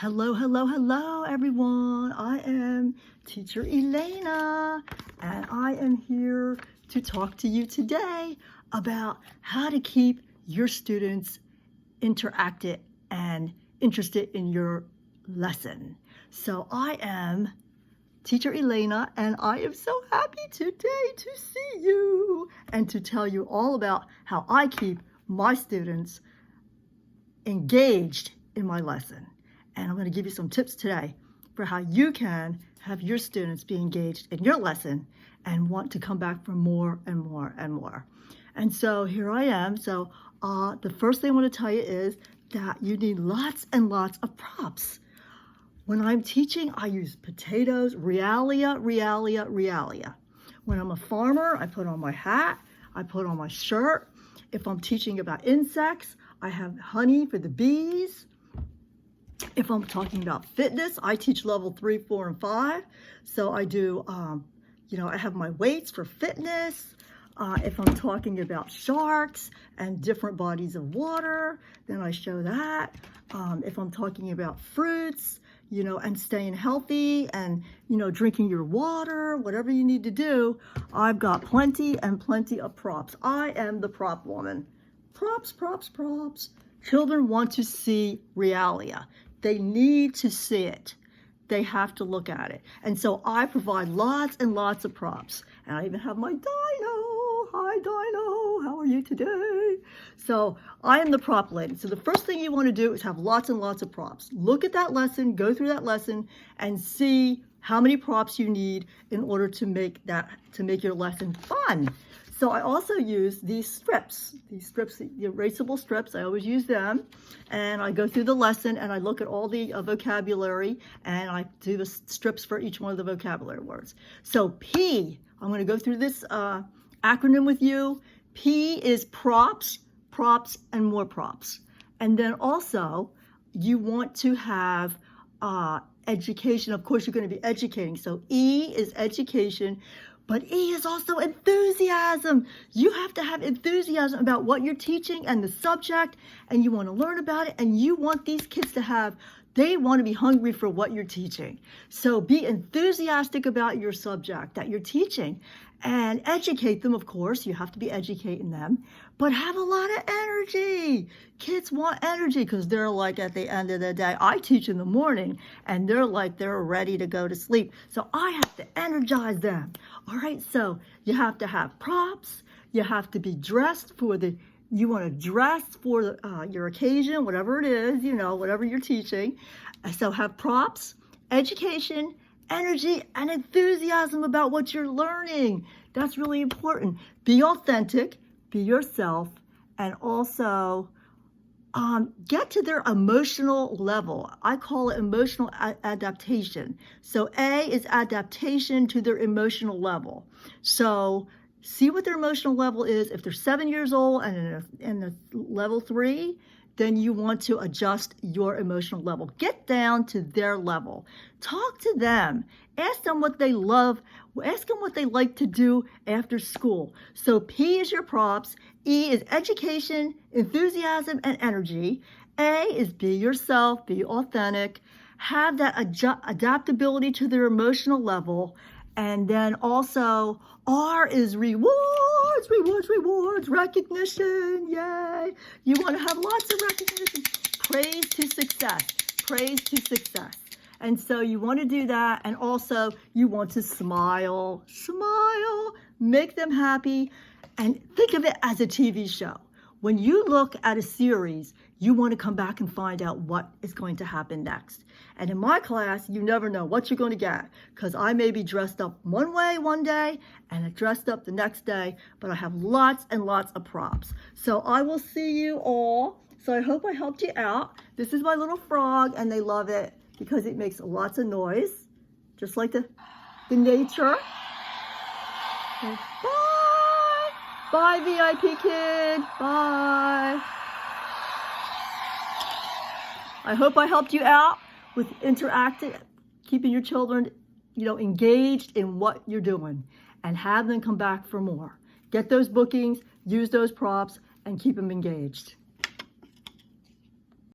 Hello, hello, hello, everyone. I am Teacher Elena, and I am here to talk to you today about how to keep your students interacted and interested in your lesson. So I am Teacher Elena, and I am so happy today to see you and to tell you all about how I keep my students engaged in my lesson. And I'm going to give you some tips today for how you can have your students be engaged in your lesson and want to come back for more and more and more. And so here I am. So the first thing I want to tell you is that you need lots and lots of props. When I'm teaching, I use potatoes, realia. When I'm a farmer, I put on my hat, I put on my shirt. If I'm teaching about insects, I have honey for the bees. If I'm talking about fitness, I teach level 3, 4, and 5. So I do, I have my weights for fitness. If I'm talking about sharks and different bodies of water, then I show that. If I'm talking about fruits, and staying healthy and, drinking your water, whatever you need to do, I've got plenty and plenty of props. I am the prop woman. Props, props, props. Children want to see realia. They need to see it. They have to look at it. And so I provide lots and lots of props. And I even have my dino. Hi, Dino. How are you today? So I am the prop lady. So the first thing you want to do is have lots and lots of props. Look at that lesson, go through that lesson, and see how many props you need in order to make your lesson fun. So I also use these strips, the erasable strips. I always use them. And I go through the lesson and I look at all the vocabulary and I do the strips for each one of the vocabulary words. So P, I'm going to go through this acronym with you. P is props, props, and more props. And then also you want to have education. Of course, you're going to be educating. So E is education. But E is also enthusiasm. You have to have enthusiasm about what you're teaching and the subject, and you want to learn about it, and you want these kids to they want to be hungry for what you're teaching. So be enthusiastic about your subject that you're teaching and educate them, of course. You have to be educating them, but have a lot of energy. Kids want energy because they're like at the end of the day, I teach in the morning and they're ready to go to sleep. So I have to energize them. All right, so you have to have props. You have to be dressed you want to dress for your occasion, whatever it is, whatever you're teaching. So have props, education, energy, and enthusiasm about what you're learning. That's really important. Be authentic, be yourself, and also get to their emotional level. I call it emotional adaptation. So A is adaptation to their emotional level. So see what their emotional level is. If they're 7 years old and in a level 3, then you want to adjust your emotional level. Get down to their level. Talk to them. Ask them what they love. Ask them what they like to do after school. So P is your props. E is education, enthusiasm, and energy. A is be yourself, be authentic. Have that adaptability to their emotional level. And then also R is rewards, rewards, rewards, recognition, yay. You want to have lots of recognition. Praise to success, praise to success. And so you want to do that. And also you want to smile, make them happy. And think of it as a TV show. When you look at a series, you want to come back and find out what is going to happen next. And in my class, you never know what you're going to get because I may be dressed up one way one day and dressed up the next day, but I have lots and lots of props. So I will see you all. So I hope I helped you out. This is my little frog and they love it because it makes lots of noise, just like the nature. Okay, bye. Bye, VIP kid. Bye. I hope I helped you out with interacting, keeping your children, engaged in what you're doing and have them come back for more. Get those bookings, use those props, and keep them engaged.